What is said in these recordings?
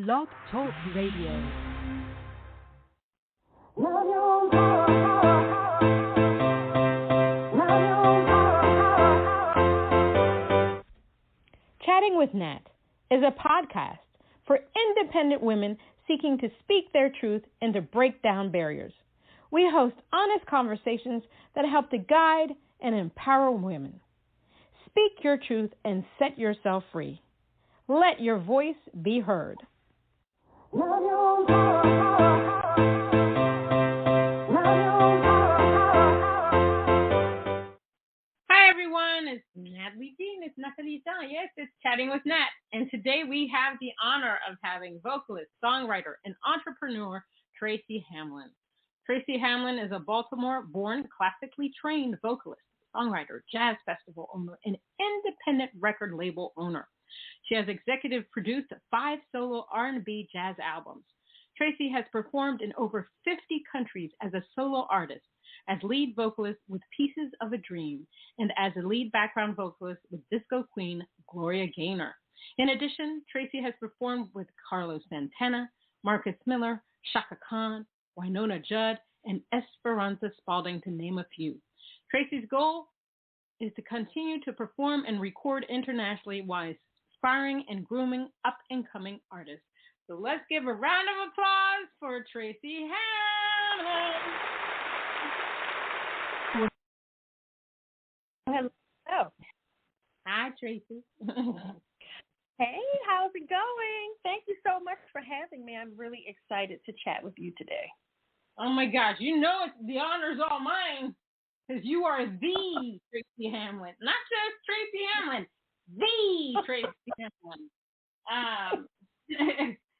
Blog Talk Radio. Chatting with Nat is a podcast for independent women seeking to speak their truth and to break down barriers. We host honest conversations that help to guide and empower women. Speak your truth and set yourself free. Let your voice be heard. Hi everyone, it's Natalie Dean. It's Nathalie Dean. Yes, it's Chatting with Nat. And today we have the honor of having vocalist, songwriter, and entrepreneur Tracy Hamlin. Tracy Hamlin is a Baltimore-born, classically trained vocalist, songwriter, jazz festival owner, and independent record label owner. She has executive produced 5 solo R&B jazz albums. Tracy has performed in over 50 countries as a solo artist, as lead vocalist with Pieces of a Dream, and as a lead background vocalist with disco queen Gloria Gaynor. In addition, Tracy has performed with Carlos Santana, Marcus Miller, Chaka Khan, Wynona Judd, and Esperanza Spaulding, to name a few. Tracy's goal is to continue to perform and record internationally while inspiring and grooming up-and-coming artists. So let's give a round of applause for Tracy Hamlin. Hello. Hi, Tracy. Hey, how's it going? Thank you so much for having me. I'm really excited to chat with you today. Oh, my gosh. You know the honor's all mine because you are the Tracy Hamlin. Not just Tracy Hamlin, the Tracy Hamlin.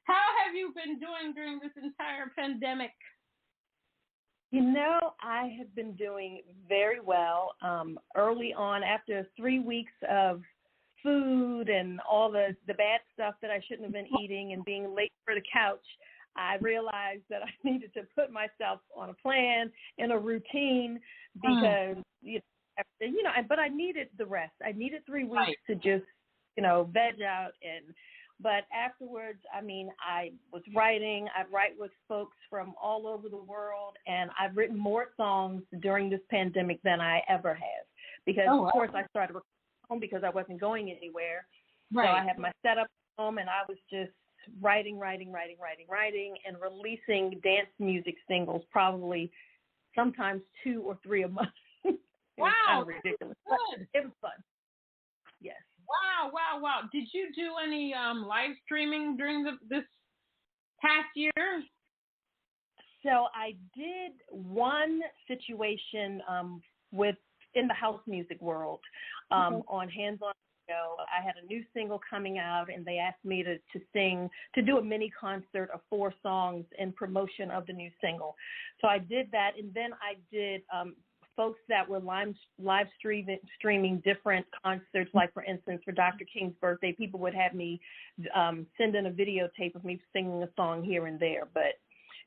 How have you been doing during this entire pandemic? You know, I have been doing very well. Early on, after 3 weeks of food and all the bad stuff that I shouldn't have been eating and being late for the couch, I realized that I needed to put myself on a plan and a routine because, but I needed the rest. I needed 3 weeks to just, veg out. But afterwards, I was writing. I write with folks from all over the world, and I've written more songs during this pandemic than I ever have because, of course, I started recording home because I wasn't going anywhere. Right. So I had my setup at home, and I was just writing, and releasing dance music singles, probably sometimes 2 or 3 a month. Wow, kind of ridiculous. Good. It was fun. Yes. Wow. Did you do any live streaming during this past year? So I did one situation in the house music world on Hands On Radio. I had a new single coming out, and they asked me to do a mini concert of 4 songs in promotion of the new single. So I did that, and then I did folks that were live streaming different concerts, like, for instance, for Dr. King's birthday, people would have me send in a videotape of me singing a song here and there. But,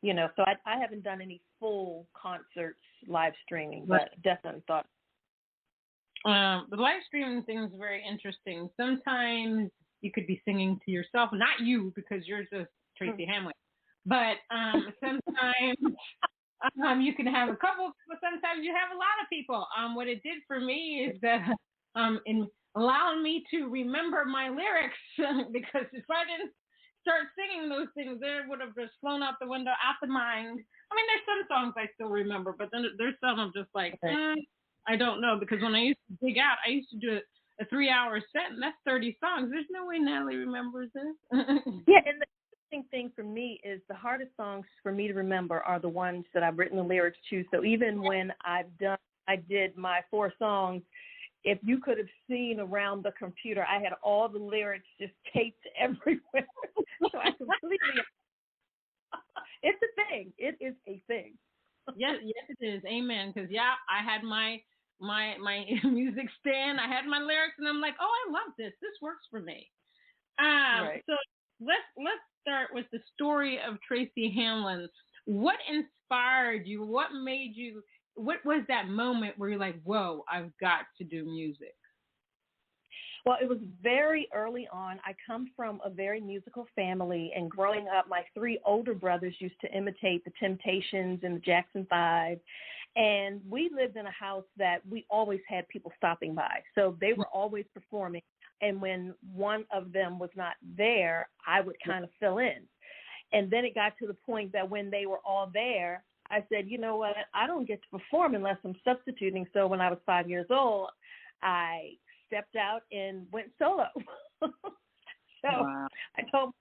so I haven't done any full concerts live streaming, but definitely thought. The live streaming thing is very interesting. Sometimes you could be singing to yourself, not you because you're just Tracy Hamlin, but sometimes you can have a couple, but sometimes you have a lot of people. What it did for me is that in allowing me to remember my lyrics, because if I didn't start singing those things, they would have just flown out the window, out the mind. There's some songs I still remember, but then there's some I'm just like, I don't know, because when I used to dig out, I used to do a 3-hour set, and that's 30 songs. There's no way Natalie remembers this. Yeah, and the interesting thing for me is the hardest songs for me to remember are the ones that I've written the lyrics to. So even when I did my 4 songs, if you could have seen around the computer, I had all the lyrics just taped everywhere. So I completely. It's a thing. It is a thing. Yes, it is. Amen. Because I had my music stand. I had my lyrics, and I'm like, oh, I love this. This works for me. Right. So let's start with the story of Tracy Hamlin. What inspired you? What made you? What was that moment where you're like, whoa, I've got to do music? Well, it was very early on. I come from a very musical family, and growing up, my three older brothers used to imitate the Temptations and the Jackson 5, and we lived in a house that we always had people stopping by, so they were always performing, and when one of them was not there, I would kind of fill in. And then it got to the point that when they were all there, I said, you know what, I don't get to perform unless I'm substituting. So when I was 5 years old, I stepped out and went solo. Wow. I told them,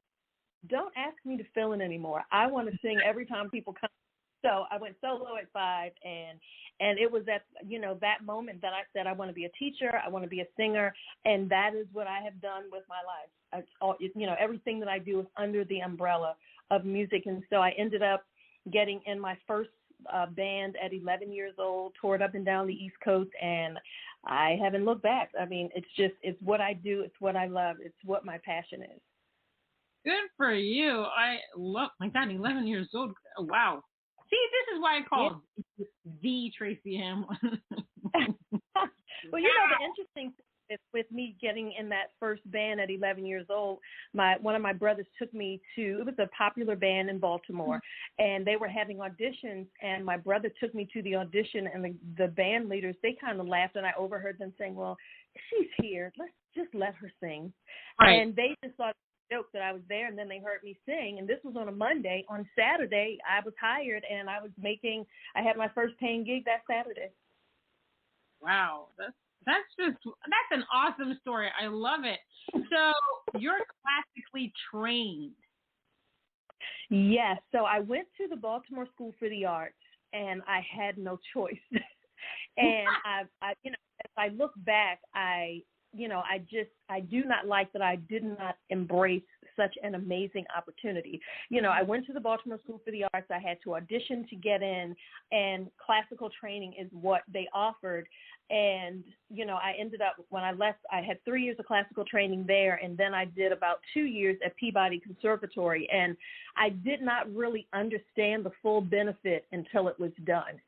don't ask me to fill in anymore. I want to sing every time people come. So I went solo at 5, and it was at, that moment that I said I want to be a teacher, I want to be a singer, and that is what I have done with my life. Everything that I do is under the umbrella of music, and so I ended up getting in my first band at 11 years old, toured up and down the East Coast, and I haven't looked back. I mean, it's what I do, it's what I love, it's what my passion is. Good for you. I love, my God, 11 years old. Wow. See, this is why I call the Tracy Hamlin. Well, the interesting thing is with me getting in that first band at 11 years old, one of my brothers took me to, it was a popular band in Baltimore, and they were having auditions, and my brother took me to the audition, and the band leaders, they kind of laughed, and I overheard them saying, well, she's here, let's just let her sing. Right. And they just thought joke that I was there, and then they heard me sing, and this was on a Monday. On Saturday, I was hired, and I had my first paying gig that Saturday. Wow, that's an awesome story. I love it. So you're classically trained. Yes. So I went to the Baltimore School for the Arts, and I had no choice. And I as I look back, I do not like that I did not embrace such an amazing opportunity. I went to the Baltimore School for the Arts. I had to audition to get in, and classical training is what they offered. And, I ended up, when I left, I had 3 years of classical training there, and then I did about 2 years at Peabody Conservatory. And I did not really understand the full benefit until it was done.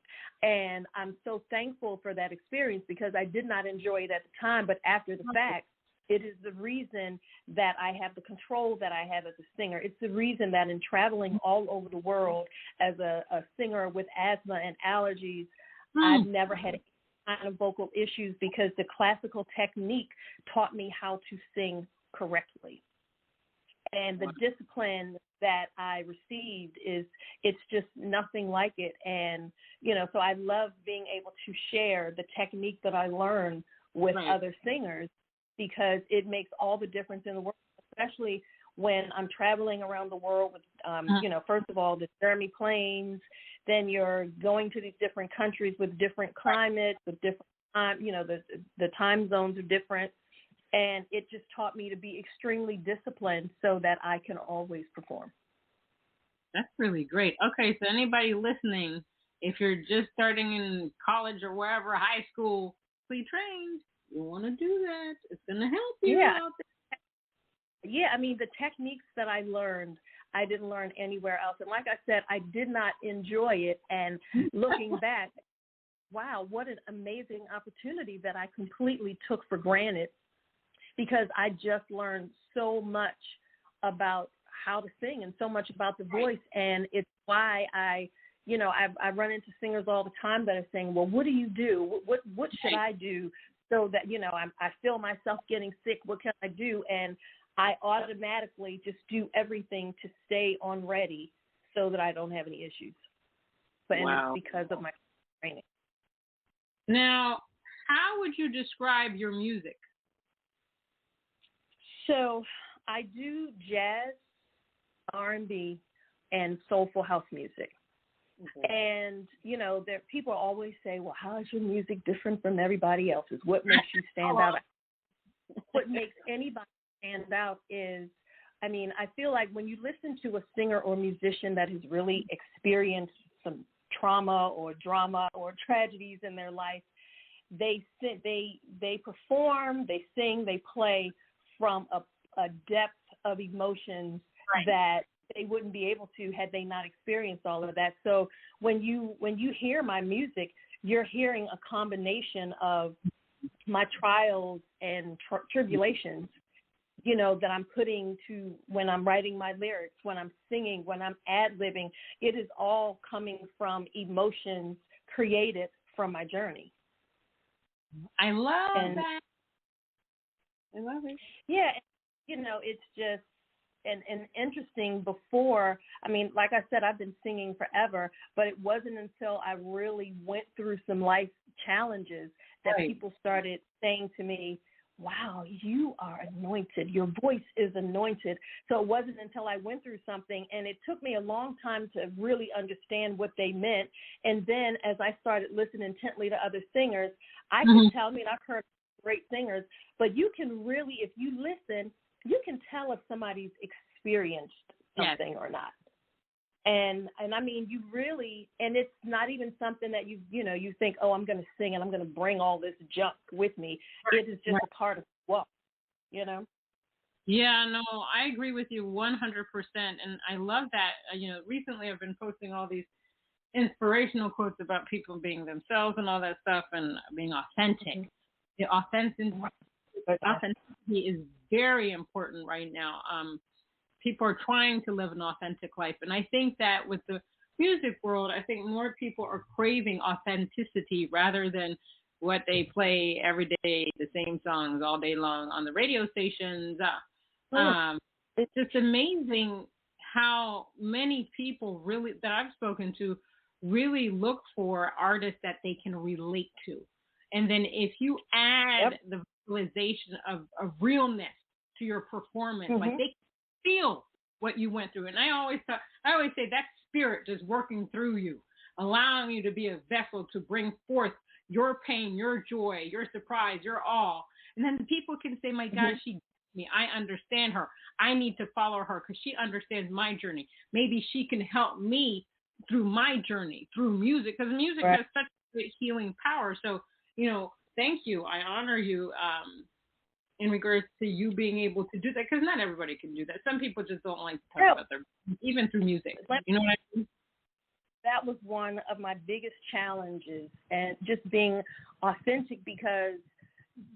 And I'm so thankful for that experience because I did not enjoy it at the time, but after the fact, it is the reason that I have the control that I have as a singer. It's the reason that in traveling all over the world as a singer with asthma and allergies, I've never had any kind of vocal issues because the classical technique taught me how to sing correctly. And the discipline that I received it's just nothing like it. And, so I love being able to share the technique that I learned with other singers because it makes all the difference in the world, especially when I'm traveling around the world with, first of all, the Jeremy Plains, then you're going to these different countries with different climates, with different time, the time zones are different. And it just taught me to be extremely disciplined so that I can always perform. That's really great. Okay, so anybody listening, if you're just starting in college or wherever, high school, be trained. You want to do that. It's going to help you out there. Yeah, I mean, the techniques that I learned, I didn't learn anywhere else. And like I said, I did not enjoy it. And looking back, wow, what an amazing opportunity that I completely took for granted because I just learned so much about how to sing and so much about the voice. And it's why I run into singers all the time that are saying, well, what do you do? What should I do so that, I feel myself getting sick? What can I do? And I automatically just do everything to stay on ready so that I don't have any issues. But it's because of my training. Now, how would you describe your music? So I do jazz, R&B, and soulful house music. And, people always say, well, how is your music different from everybody else's? What makes you stand out? What makes anybody stand out is, I feel like when you listen to a singer or musician that has really experienced some trauma or drama or tragedies in their life, they perform, they sing, they play from a depth of emotions that they wouldn't be able to had they not experienced all of that. So when you hear my music, you're hearing a combination of my trials and tribulations, you know, that I'm putting to when I'm writing my lyrics, when I'm singing, when I'm ad-libbing. It is all coming from emotions created from my journey. I love that. I love it. Yeah, you know, it's just and interesting before. I mean, like I said, I've been singing forever, but it wasn't until I really went through some life challenges that people started saying to me, wow, you are anointed. Your voice is anointed. So it wasn't until I went through something, and it took me a long time to really understand what they meant. And then as I started listening intently to other singers, I could tell, I mean, I've heard great singers, but you can really, if you listen, you can tell if somebody's experienced something or not. And I mean, you really, and it's not even something that you think, oh, I'm going to sing and I'm going to bring all this junk with me. It is just a part of the walk, you know? Yeah, no, I agree with you 100%. And I love that. Recently I've been posting all these inspirational quotes about people being themselves and all that stuff and being authentic. The authenticity is very important right now. People are trying to live an authentic life. And I think that with the music world, I think more people are craving authenticity rather than what they play every day, the same songs all day long on the radio stations. It's just amazing how many people really that I've spoken to really look for artists that they can relate to. And then if you add the visualization of realness to your performance, like they feel what you went through. And I always say that spirit is working through you, allowing you to be a vessel to bring forth your pain, your joy, your surprise, your awe. And then people can say, my God, she gets me. I understand her. I need to follow her because she understands my journey. Maybe she can help me through my journey, through music, because music has such great healing power. So, thank you. I honor you. In regards to you being able to do that, because not everybody can do that. Some people just don't like to talk about their, even through music. You know what I mean? That was one of my biggest challenges, and just being authentic because,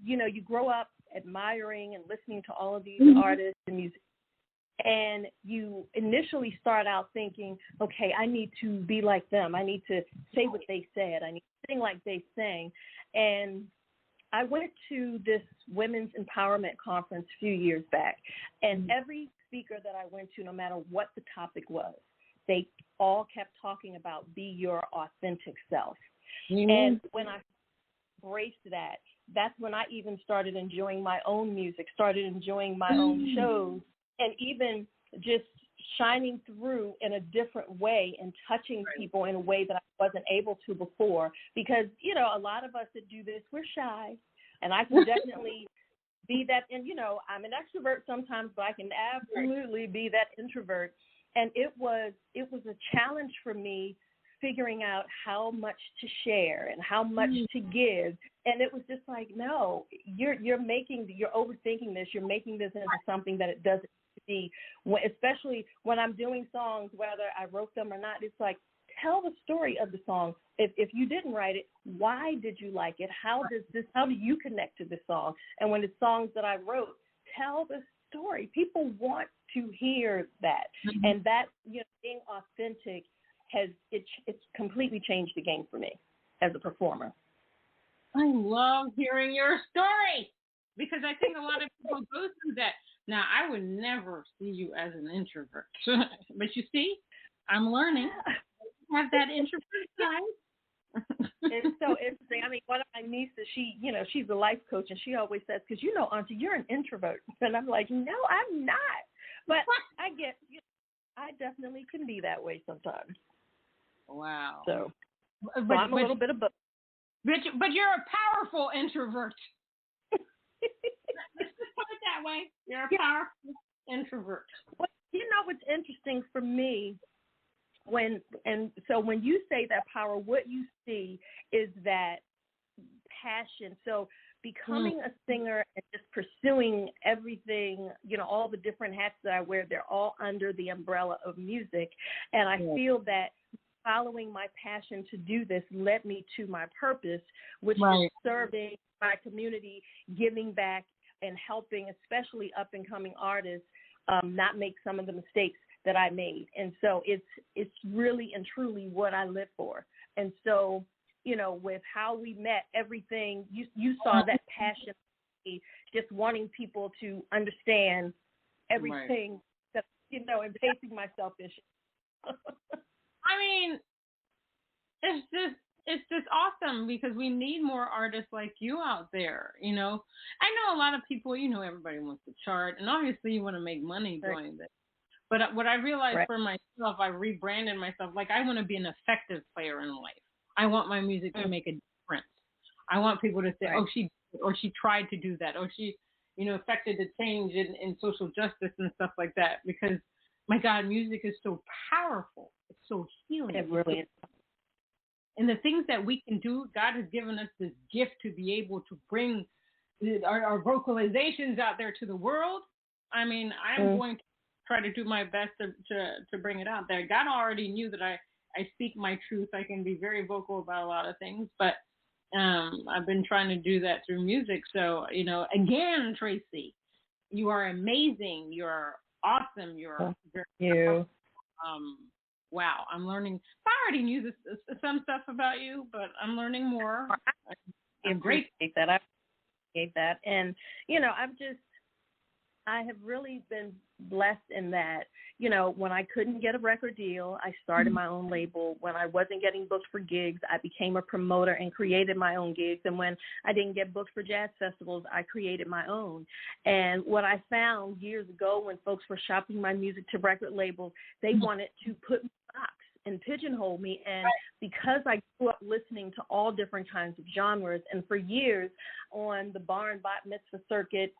you grow up admiring and listening to all of these artists and music, and you initially start out thinking, okay, I need to be like them. I need to say what they said. I need to sing like they sang. And I went to this women's empowerment conference a few years back, and every speaker that I went to, no matter what the topic was, they all kept talking about be your authentic self. And when I embraced that, that's when I even started enjoying my own music, started enjoying my own shows, and even just shining through in a different way and touching people in a way that I wasn't able to before. Because, a lot of us that do this, we're shy. And I can definitely be that. And, I'm an extrovert sometimes, but I can absolutely be that introvert. And it was a challenge for me figuring out how much to share and how much to give. And it was just like, no, you're overthinking this. You're making this into something that it doesn't be, especially when I'm doing songs, whether I wrote them or not. It's like, tell the story of the song. If you didn't write it, why did you like it? How do you connect to the song? And when it's songs that I wrote, tell the story. People want to hear that. And that, being authentic it's completely changed the game for me as a performer. I love hearing your story because I think a lot of people go through that. Now, I would never see you as an introvert, but you see, I'm learning. Have that introvert side. It's so interesting. I mean, one of my nieces, she's a life coach, and she always says, because Auntie, you're an introvert. And I'm like, no, I'm not. But I definitely can be that way sometimes. Wow. So I'm a little bit of both. But you're a powerful introvert. Let's just put it that way. You're a powerful introvert. Well, what's interesting for me when you say that power, what you see is that passion. So becoming a singer and just pursuing everything, all the different hats that I wear, they're all under the umbrella of music. And I feel that following my passion to do this led me to my purpose, which is serving my community, giving back, and helping especially up-and-coming artists not make some of the mistakes that I made. And so it's really and truly what I live for. And so, you know, with how we met, everything, you saw that passion, just wanting people to understand everything that, you know, and facing my selfish. I mean, it's just awesome because we need more artists like you out there, you know. I know a lot of people, you know, everybody wants to chart, and obviously you want to make money doing this. But what I realized for myself, I rebranded myself, like I want to be an effective player in life. I want my music to make a difference. I want people to say, oh, she tried to do that, or she, you know, affected the change in social justice and stuff like that, because my God, music is so powerful. It's so healing. It really is. And the things that we can do, God has given us this gift to be able to bring our vocalizations out there to the world. I mean, I'm going to try to do my best to bring it out there. God already knew that I speak my truth. I can be very vocal about a lot of things, but I've been trying to do that through music. So, you know, again, Tracy, you are amazing. You're awesome. Wow, I'm learning. I already knew some stuff about you, but I'm learning more. I'm great. I appreciate that. And, you know, I have really been blessed in that, you know, when I couldn't get a record deal, I started my own label. When I wasn't getting booked for gigs, I became a promoter and created my own gigs. And when I didn't get booked for jazz festivals, I created my own. And what I found years ago when folks were shopping my music to record labels, they wanted to put me in a box and pigeonhole me. And because I grew up listening to all different kinds of genres, and for years on the bar and bat mitzvah circuit,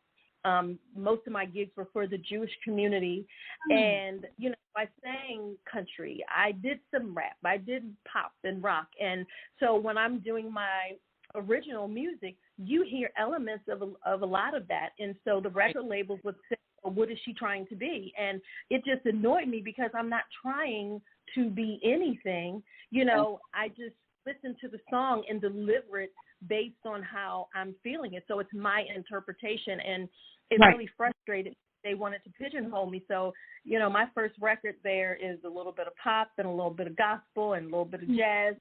most of my gigs were for the Jewish community. And, you know, I sang country. I did some rap. I did pop and rock. And so when I'm doing my original music, you hear elements of a lot of that. And so the record labels would say, well, what is she trying to be? And it just annoyed me because I'm not trying to be anything. You know, I just listen to the song and deliver it based on how I'm feeling it. So it's my interpretation, and it really frustrated. They wanted to pigeonhole me. So, you know, my first record there is a little bit of pop and a little bit of gospel and a little bit of jazz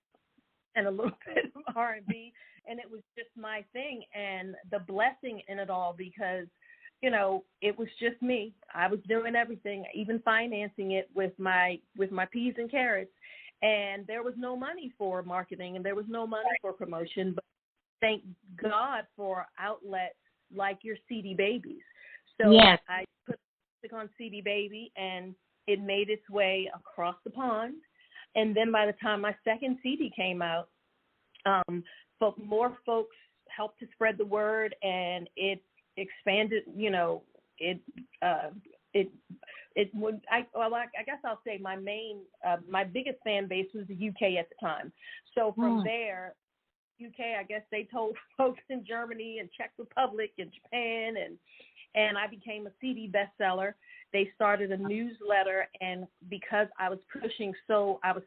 and a little bit of R&B, and it was just my thing. And the blessing in it all, because, you know, it was just me. I was doing everything, even financing it with my peas and carrots. And there was no money for marketing, and there was no money for promotion. But thank God for outlets like your CD Babies. So I put music on CD Baby, and it made its way across the pond. And then by the time my second CD came out, more folks helped to spread the word, and it expanded. You know, I guess I'll say my biggest fan base was the UK at the time. So from there, UK, I guess they told folks in Germany and Czech Republic and Japan, and I became a CD bestseller. They started a newsletter, and because I was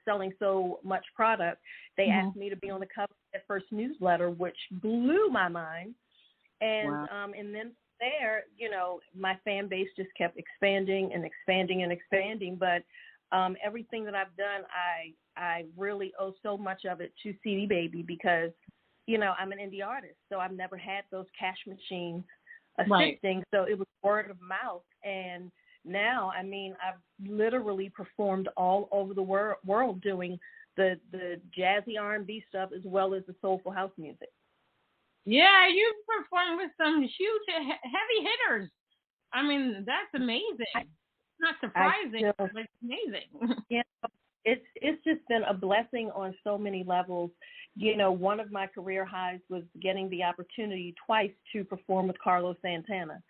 selling so much product, they asked me to be on the cover of that first newsletter, which blew my mind. And and then there, you know, my fan base just kept expanding and expanding and expanding. But everything that I've done, I really owe so much of it to CD Baby because, you know, I'm an indie artist, so I've never had those cash machines assisting. So it was word of mouth. And now, I mean, I've literally performed all over the world doing the jazzy R&B stuff as well as the soulful house music. Yeah, you performed with some huge heavy hitters. I mean, that's amazing. Not surprising, but it's amazing. Yeah, it's just been a blessing on so many levels. You know, one of my career highs was getting the opportunity twice to perform with Carlos Santana.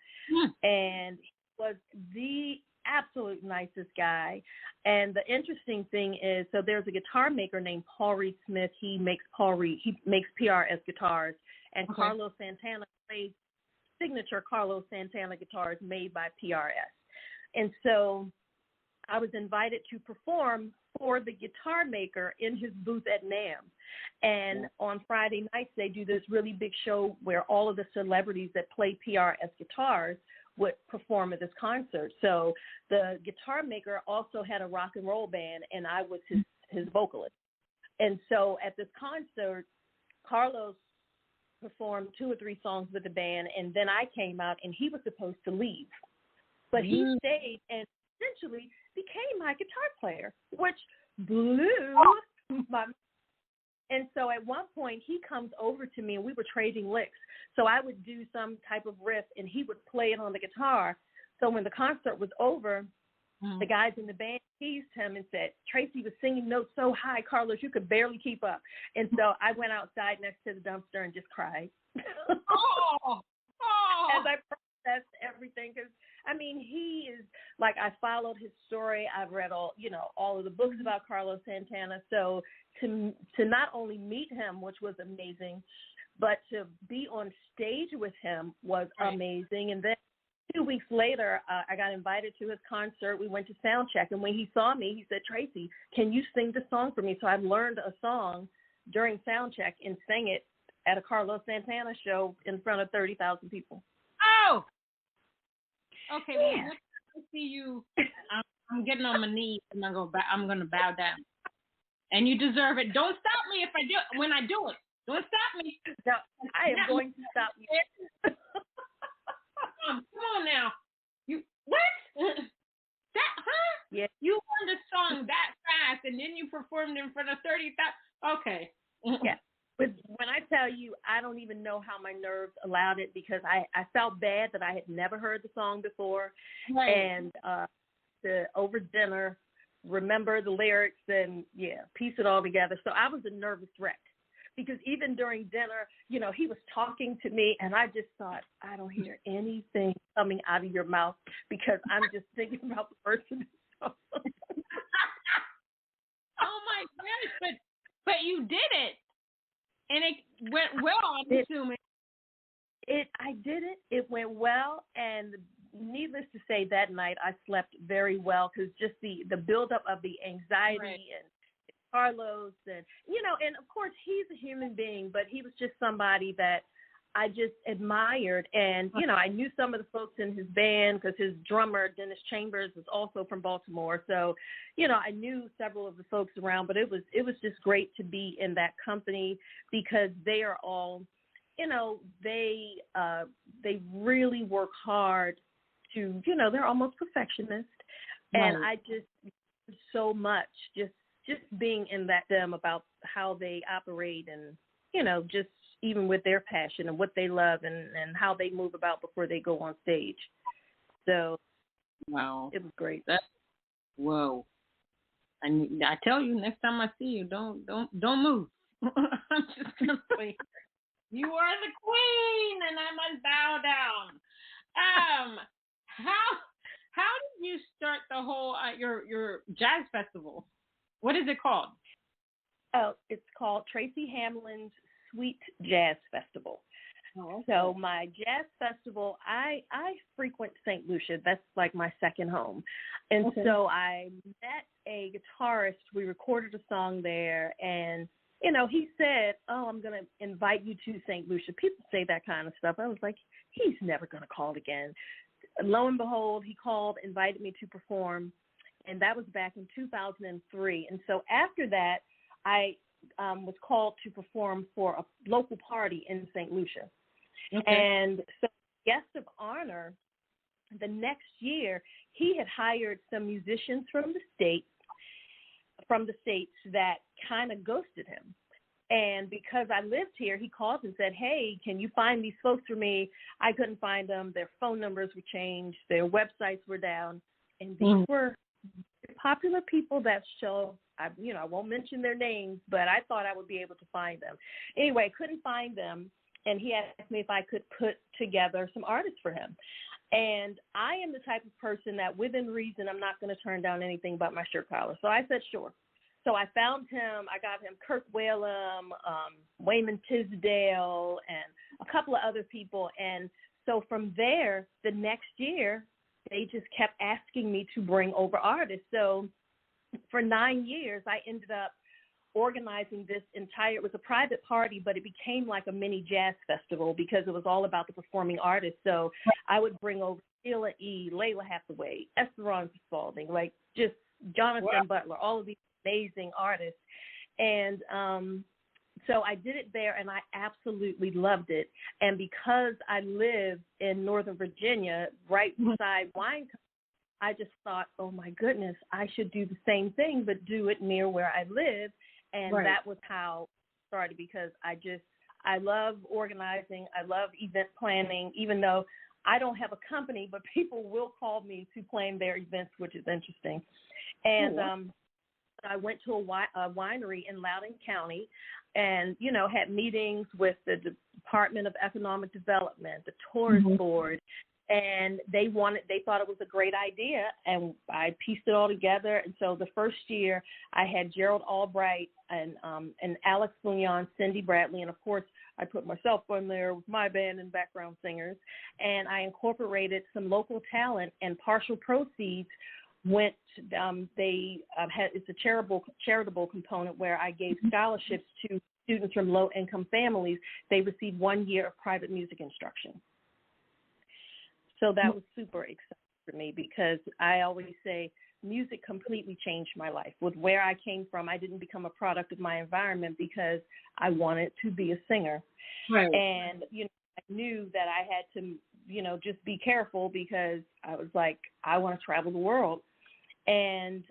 And he was the absolute nicest guy. And the interesting thing is, so there's a guitar maker named Paul Reed Smith. He makes PRS guitars. And Carlos Santana plays signature Carlos Santana guitars made by PRS. And so I was invited to perform for the guitar maker in his booth at NAMM. And on Friday nights, they do this really big show where all of the celebrities that play PRS guitars would perform at this concert. So the guitar maker also had a rock and roll band, and I was his vocalist. And so at this concert, Carlos performed 2 or 3 songs with the band, and then I came out, and he was supposed to leave. But he stayed and essentially became my guitar player, which blew my. And so at one point, he comes over to me, and we were trading licks. So I would do some type of riff, and he would play it on the guitar. So when the concert was over, the guys in the band teased him and said, Tracy was singing notes so high, Carlos, you could barely keep up. And so I went outside next to the dumpster and just cried. As I processed everything, because I mean, he is like, I followed his story. I've read all of the books about Carlos Santana. So to not only meet him, which was amazing, but to be on stage with him was amazing. And then 2 weeks later, I got invited to his concert. We went to sound check, and when he saw me, he said, Tracy, can you sing the song for me? So I learned a song during sound check and sang it at a Carlos Santana show in front of 30,000 people. Oh! Okay, well, next time I see you, I'm getting on my knees, and I'm gonna bow down. And you deserve it. Don't stop me when I do it. Don't stop me. No, I am going to stop you. Come on now. You what? That Yeah. You learned a song that fast, and then you performed in front of 30,000. Okay. Yeah. But when I tell you, I don't even know how my nerves allowed it, because I felt bad that I had never heard the song before. Right. And over dinner, remember the lyrics and, piece it all together. So I was a nervous wreck, because even during dinner, he was talking to me, and I just thought, I don't hear anything coming out of your mouth, because I'm just thinking about the person. Oh, my gosh. But you did it. And it went well, I'm assuming. I did it. It went well, and needless to say, that night I slept very well, because just the buildup of the anxiety and Carlos, and and of course he's a human being, but he was just somebody that I just admired. And I knew some of the folks in his band, because his drummer Dennis Chambers was also from Baltimore, so I knew several of the folks around. But it was just great to be in that company, because they are all they really work hard to they're almost perfectionists. Right. And I just so much just being in them about how they operate, and just even with their passion and what they love, and how they move about before they go on stage. So wow, it was great. Whoa. And I tell you, next time I see you, don't move. I'm just gonna say, you are the queen, and I must bow down. How did you start the whole your jazz festival? What is it called? Oh, it's called Tracy Hamlin's Sweet Jazz Festival. Oh, okay. So my jazz festival, I frequent St. Lucia. That's like my second home. And so I met a guitarist. We recorded a song there, and he said, oh, I'm going to invite you to St. Lucia. People say that kind of stuff. I was like, he's never going to call again. Lo and behold, he called, invited me to perform, and that was back in 2003. And so after that, I was called to perform for a local party in St. Lucia. Okay. And so guest of honor, the next year, he had hired some musicians from the states that kind of ghosted him. And because I lived here, he called and said, hey, can you find these folks for me? I couldn't find them. Their phone numbers were changed. Their websites were down. And these were popular people that show, I won't mention their names, but I thought I would be able to find them. Anyway, I couldn't find them. And he asked me if I could put together some artists for him. And I am the type of person that, within reason, I'm not going to turn down anything but my shirt collar. So I said, sure. So I found him. I got him Kirk Whalum, Wayman Tisdale, and a couple of other people. And so from there, the next year, they just kept asking me to bring over artists. So for 9 years, I ended up organizing this entire, it was a private party, but it became like a mini jazz festival because it was all about the performing artists. So I would bring over Sheila E., Layla Hathaway, Esperanza Spaulding, like just Jonathan Butler, all of these amazing artists. And so I did it there, and I absolutely loved it. And because I live in Northern Virginia, right beside wine, I just thought, oh, my goodness, I should do the same thing, but do it near where I live. And that was how it started, because I love organizing. I love event planning, even though I don't have a company, but people will call me to plan their events, which is interesting. And I went to a winery in Loudoun County and, you know, had meetings with the Department of Economic Development, the Tourist Board, and they thought it was a great idea, and I pieced it all together. And so the first year I had Gerald Albright and Alex Bouillon, Cindy Bradley, and of course I put myself on there with my band and background singers, and I incorporated some local talent, and partial proceeds went, it's a charitable component where I gave scholarships to students from low-income families. They received 1 year of private music instruction. So that was super exciting for me, because I always say music completely changed my life. With where I came from, I didn't become a product of my environment because I wanted to be a singer. Right. And, you know, I knew that I had to, you know, just be careful, because I was like, I want to travel the world. And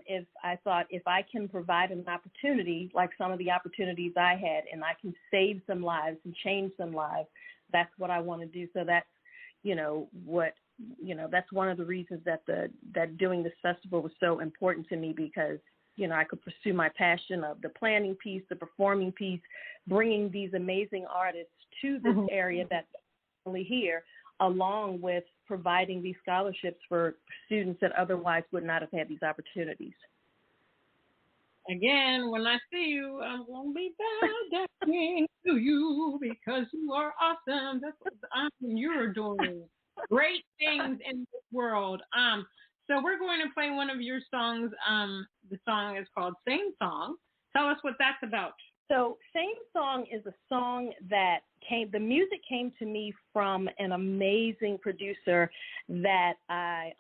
if I thought, if I can provide an opportunity like some of the opportunities I had, and I can save some lives and change some lives, that's what I want to do. So that's, you know, that's one of the reasons that that doing this festival was so important to me, because, you know, I could pursue my passion of the planning piece, the performing piece, bringing these amazing artists to this area that's only here, along with providing these scholarships for students that otherwise would not have had these opportunities. Again, when I see you, I'm going to be bowing to you, because you are awesome. That's what you're doing great things in this world. So we're going to play one of your songs. The song is called Same Song. Tell us what that's about. So Same Song is a song that the music came to me from an amazing producer that I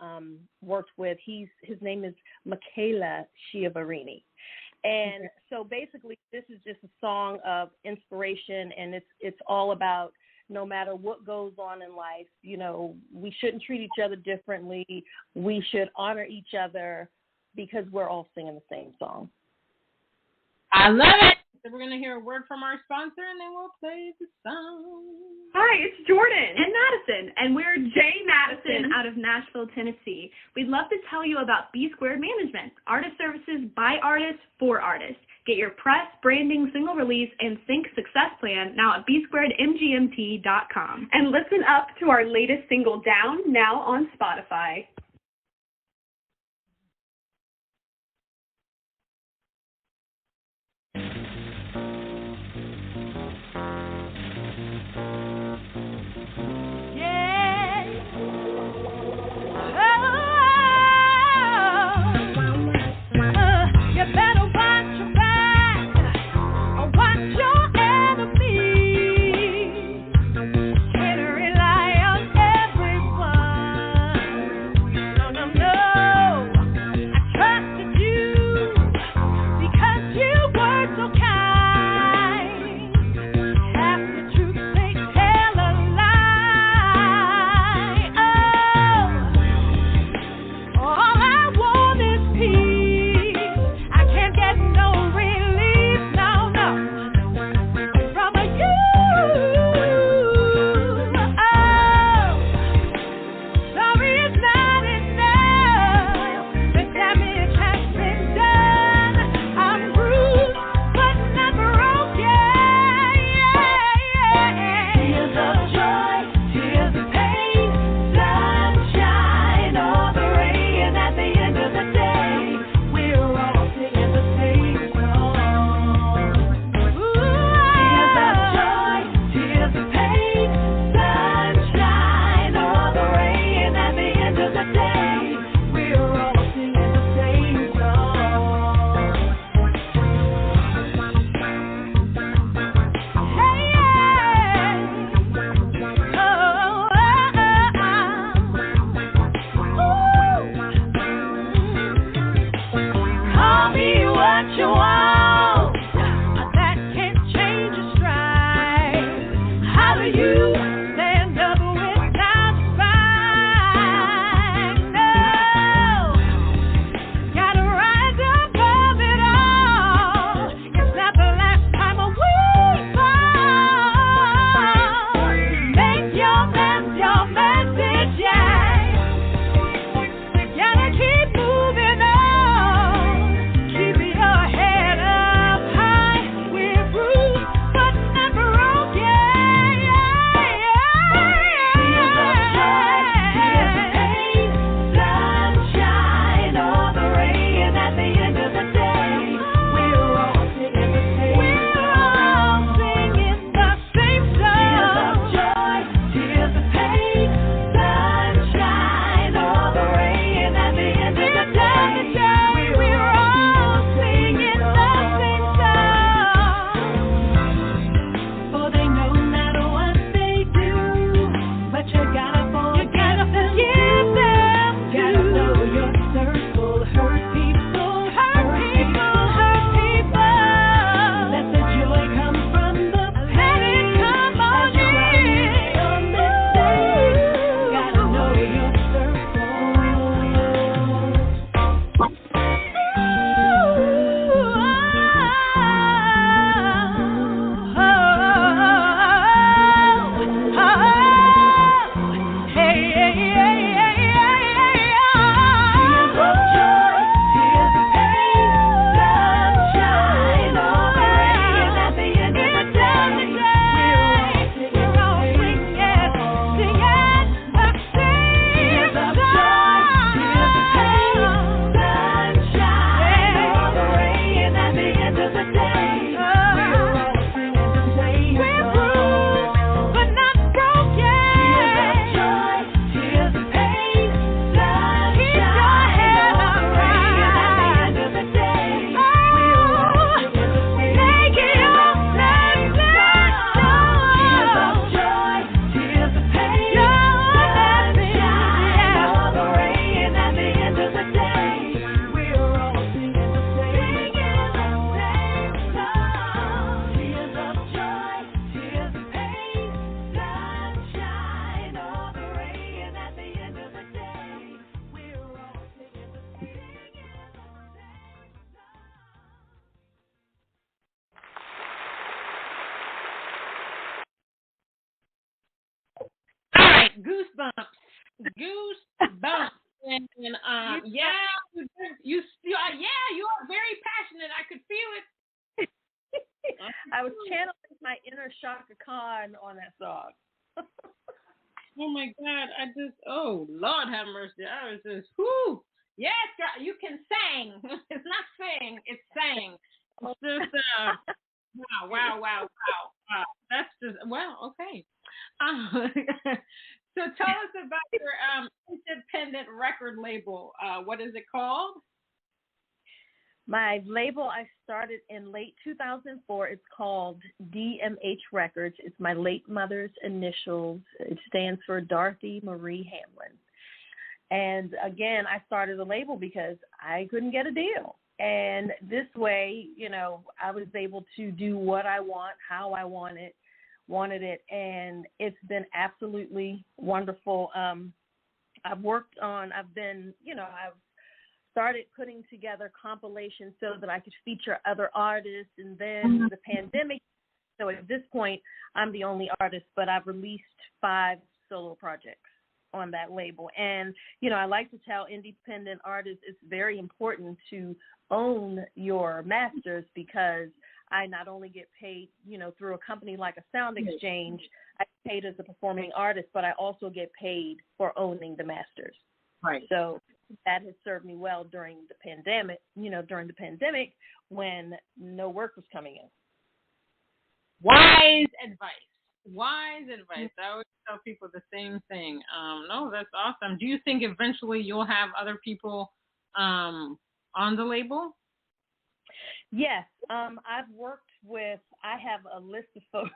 worked with. His name is Michaela Chiavarini. And so basically this is just a song of inspiration, and it's all about, no matter what goes on in life, you know, we shouldn't treat each other differently. We should honor each other, because we're all singing the same song. I love it. So we're going to hear a word from our sponsor, and then we'll play the song. Hi, it's Jordan and Madison, and we're Jay Madison out of Nashville, Tennessee. We'd love to tell you about B Squared Management, artist services by artists for artists. Get your press, branding, single release, and sync success plan now at bsquaredmgmt.com. And listen up to our latest single, Down, now on Spotify. what you want. That can't change your stride. How do you stand up without spine? No, gotta rise above it all. It's not the last time we fall. Make your message, yeah. Gotta keep moving on. Keep your head up high. We're bruised but not broken. Tears of joy, tears of pain, sunshine or the rain. At the end of the day, we're all singing the same. We're all singing the same song. Tears of joy, tears of pain, sunshine or the rain. At the end of the day, we're all singing the same song. For they know not what they do, but you gotta forgive them too. Gotta know your circle, hurt people. Let the joy come from the pain. Let it come on in. Gotta know your All right, goosebumps. And yeah, you are very passionate. I could feel it. I was channeling my inner Chaka Khan on that song. Oh my God, oh Lord have mercy. I was just, whoo. Yes, girl, you can sing. It's not sing, it's sang. It's just, wow. That's just, well, okay. So tell us about your independent record label. What is it called? My label I started in late 2004. It's called DMH Records. It's my late mother's initials. It stands for Dorothy Marie Hamlin. And again, I started a label because I couldn't get a deal. And this way, I was able to do what I want, how I wanted it, and it's been absolutely wonderful. I've started putting together compilations so that I could feature other artists, and then the pandemic. So at this point, I'm the only artist, but I've released 5 solo projects on that label. And, I like to tell independent artists it's very important to own your masters, because I not only get paid, through a company like a Sound Exchange, I get paid as a performing artist, but I also get paid for owning the masters. Right. So that has served me well during the pandemic, when no work was coming in. Wise advice. I always tell people the same thing. No, that's awesome. Do you think eventually you'll have other people on the label? Yes. I have a list of folks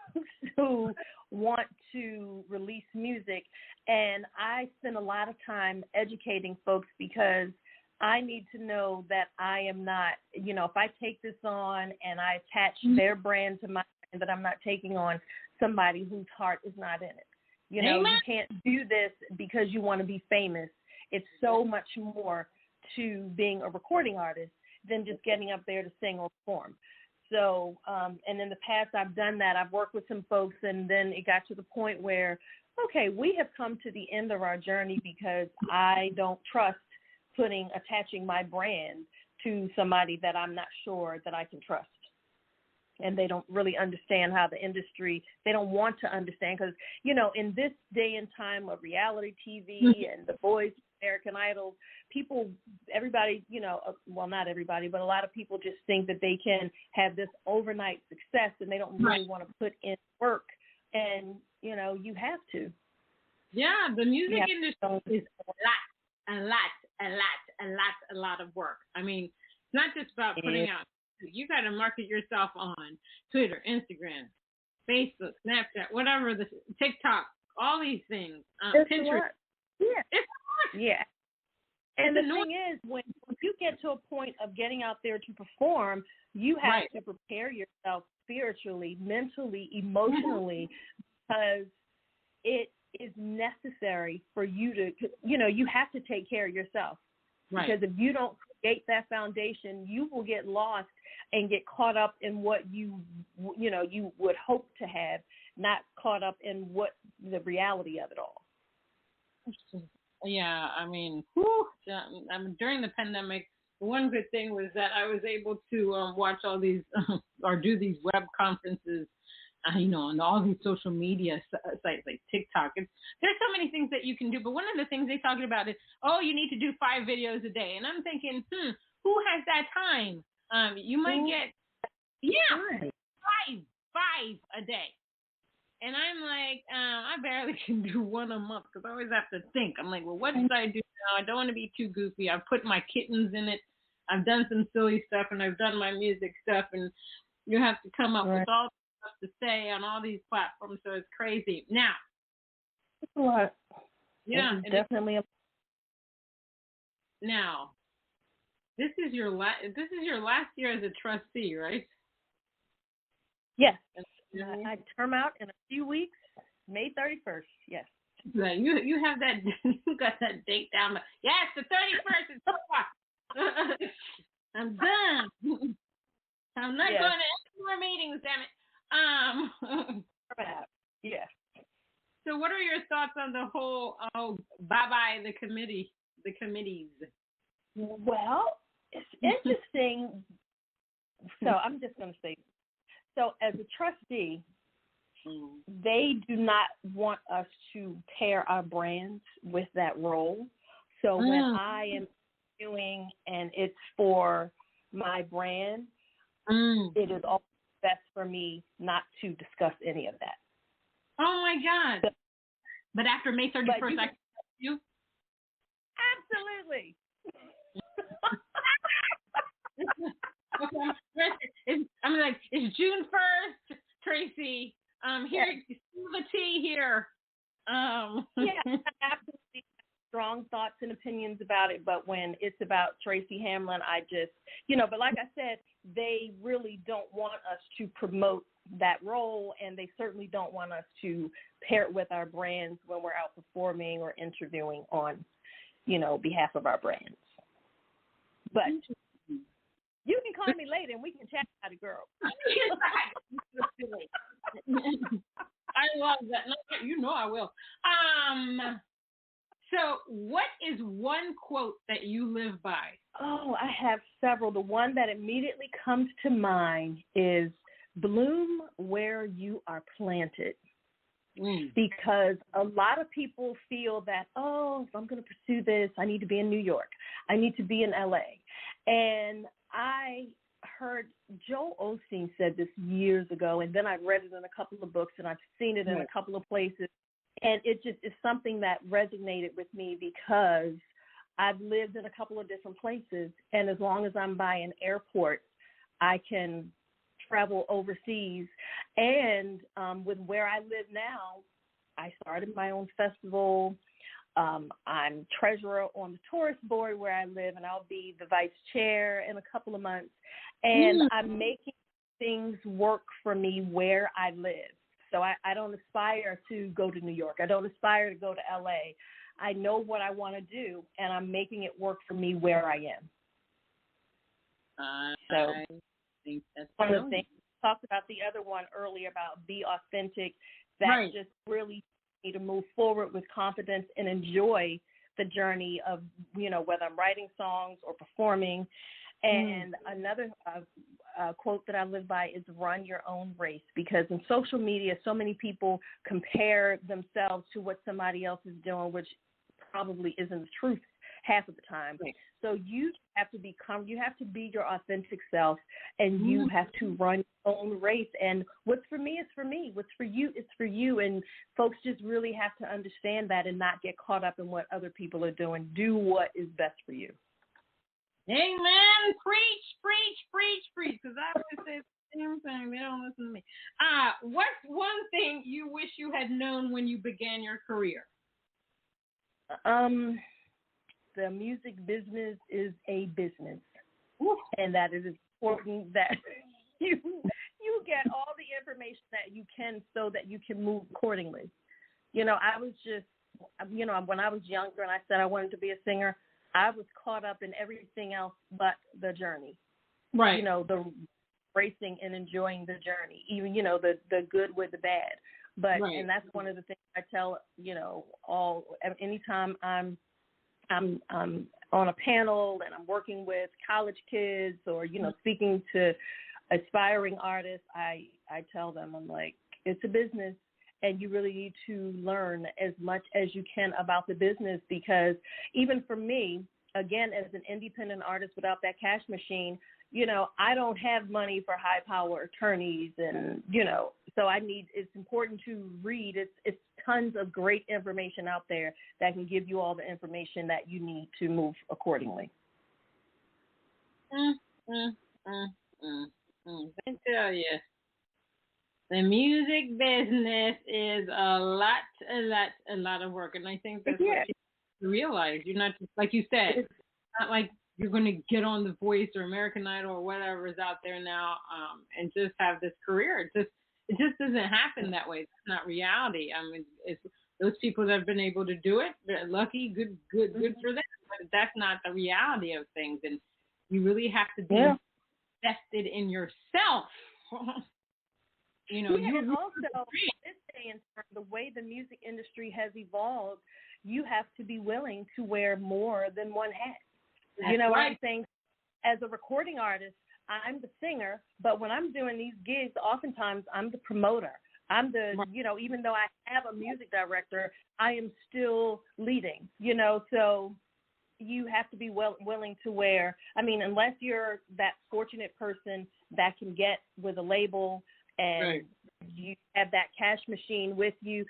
who want to release music, and I spend a lot of time educating folks, because I need to know that I am not, if I take this on and I attach their brand to my brand, that I'm not taking on somebody whose heart is not in it. You can't do this because you want to be famous. It's so much more to being a recording artist than just getting up there to sing or perform. So, and in the past I've done that. I've worked with some folks, and then it got to the point where, okay, we have come to the end of our journey because I don't trust attaching my brand to somebody that I'm not sure that I can trust. And they don't really understand how the industry, they don't want to understand because, in this day and time of reality TV and The Voice, American Idol, everybody, well, not everybody, but a lot of people just think that they can have this overnight success and they don't really want to put in work. And, you have to. Yeah, the music industry is a lot of work. I mean, it's not just about putting out. You got to market yourself on Twitter, Instagram, Facebook, Snapchat, whatever, the TikTok, all these things, Pinterest. Yeah. It's a lot. Yeah. And the thing is, when you get to a point of getting out there to perform, you have to prepare yourself spiritually, mentally, emotionally, because it is necessary for you to, you have to take care of yourself. Right. Because if you don't create that foundation, you will get lost and get caught up in what you would hope to have, not caught up in what the reality of it all. Yeah, I mean, during the pandemic, one good thing was that I was able to watch all these or do these web conferences, on all these social media sites like TikTok. There's so many things that you can do, but one of the things they're talking about is, you need to do 5 videos a day. And I'm thinking, who has that time? You might get, 5 a day. And I'm like, I barely can do one a month because I always have to think. I'm like, well, what should I do now? I don't want to be too goofy. I've put my kittens in it. I've done some silly stuff, and I've done my music stuff. And you have to come up with all the stuff to say on all these platforms. So it's crazy. Now. It's a lot. Yeah. It's definitely. Now, this is your last year as a trustee, right? Yes. I term out in a few weeks, May 31st. Yes. Yeah, you have that. You got that date down. But yes, the 31st is over. I'm done. I'm not going to any more meetings. Damn it. Yeah. So, what are your thoughts on the whole? Bye the committees. Well, it's interesting. So I'm just going to say. So as a trustee, they do not want us to pair our brands with that role. So when I am doing and it's for my brand, it is always best for me not to discuss any of that. Oh, my God. But after May 31st, I can trust you? Absolutely. I'm like, it's June 1st, Tracy. Here, spill the tea here. Yeah, absolutely. Strong thoughts and opinions about it, but when it's about Tracy Hamlin, I just, but like I said, they really don't want us to promote that role, and they certainly don't want us to pair it with our brands when we're out performing or interviewing on, behalf of our brands. But you can call me later and we can chat about it, girl. I love that. No, I will. So what is one quote that you live by? Oh, I have several. The one that immediately comes to mind is bloom where you are planted. Because a lot of people feel that, if I'm going to pursue this, I need to be in New York. I need to be in LA. And I heard Joel Osteen said this years ago, and then I've read it in a couple of books, and I've seen it in a couple of places. And it just is something that resonated with me because I've lived in a couple of different places. And as long as I'm by an airport, I can travel overseas. And with where I live now, I started my own festival. I'm treasurer on the tourist board where I live, and I'll be the vice chair in a couple of months. And I'm making things work for me where I live. So I don't aspire to go to New York. I don't aspire to go to LA. I know what I want to do, and I'm making it work for me where I am. So I think that's one of the things. We talked about the other one earlier about be authentic. That just really me to move forward with confidence and enjoy the journey of, whether I'm writing songs or performing. And another quote that I live by is run your own race, because in social media, so many people compare themselves to what somebody else is doing, which probably isn't the truth half of the time. Right. So you have to you have to be your authentic self, and you have to run your own race. And what's for me is for me. What's for you is for you. And folks just really have to understand that and not get caught up in what other people are doing. Do what is best for you. Amen. Preach. Because I always say the same thing. They don't listen to me. What's one thing you wish you had known when you began your career? The music business is a business. Ooh. And that it is important that you get all the information that you can so that you can move accordingly. I was just, when I was younger and I said I wanted to be a singer, I was caught up in everything else but the journey. Right. The racing and enjoying the journey, even, the good with the bad. But, and that's one of the things I tell, anytime I'm on a panel and I'm working with college kids or, speaking to aspiring artists, I tell them, I'm like, it's a business. And you really need to learn as much as you can about the business, because even for me, again, as an independent artist without that cash machine, I don't have money for high power attorneys. And, so it's important to read. It's tons of great information out there that can give you all the information that you need to move accordingly. I tell you. The music business is a lot of work, and I think that's what you realize. You're not just, like you said, it's not like you're going to get on The Voice or American Idol or whatever is out there now, and just have this career. It just doesn't happen that way. It's not reality. I mean, it's those people that have been able to do it. They're lucky, good for them. But that's not the reality of things, and you really have to be invested in yourself. And also, this day and time, the way the music industry has evolved, you have to be willing to wear more than one hat. That's what I'm saying? As a recording artist, I'm the singer, but when I'm doing these gigs, oftentimes I'm the promoter. I'm the, even though I have a music director, I am still leading, so you have to be willing to wear. I mean, unless you're that fortunate person that can get with a label and you have that cash machine with you,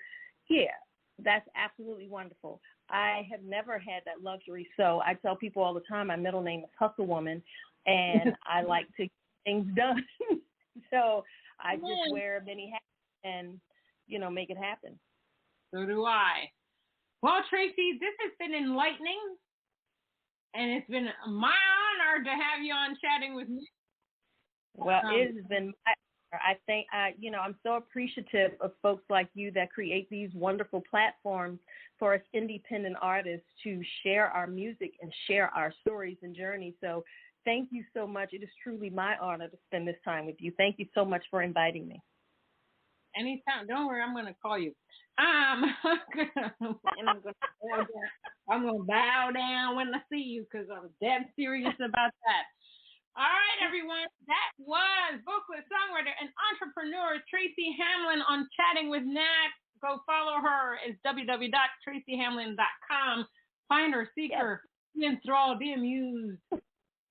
that's absolutely wonderful. I have never had that luxury, so I tell people all the time my middle name is Hustle Woman, and I like to get things done. So I just wear many hats and, make it happen. So do I. Well, Tracy, this has been enlightening, and it's been my honor to have you on Chatting with Me. Well, it has been my I think, I'm so appreciative of folks like you that create these wonderful platforms for us independent artists to share our music and share our stories and journeys. So thank you so much. It is truly my honor to spend this time with you. Thank you so much for inviting me. Anytime. Don't worry, I'm going to call you. And I'm going to bow down when I see you, because I'm dead serious about that. All right, everyone. That was vocalist, songwriter, and entrepreneur Tracy Hamlin on Chatting with Nat. Go follow her. It's www.tracyhamlin.com. Find her, seek her, be enthralled, be amused,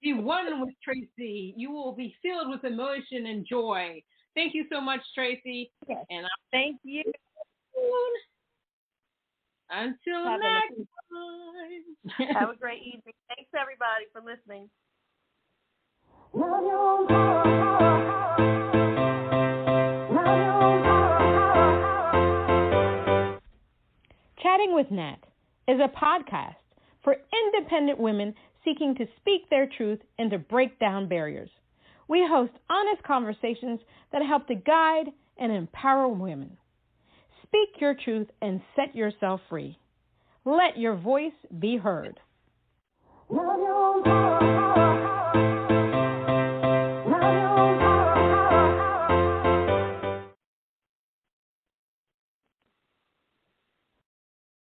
be one with Tracy. You will be filled with emotion and joy. Thank you so much, Tracy. Yes. And thank you. Until next time. Have a great evening. Thanks, everybody, for listening. Chatting with Nat is a podcast for independent women seeking to speak their truth and to break down barriers. We host honest conversations that help to guide and empower women. Speak your truth and set yourself free. Let your voice be heard.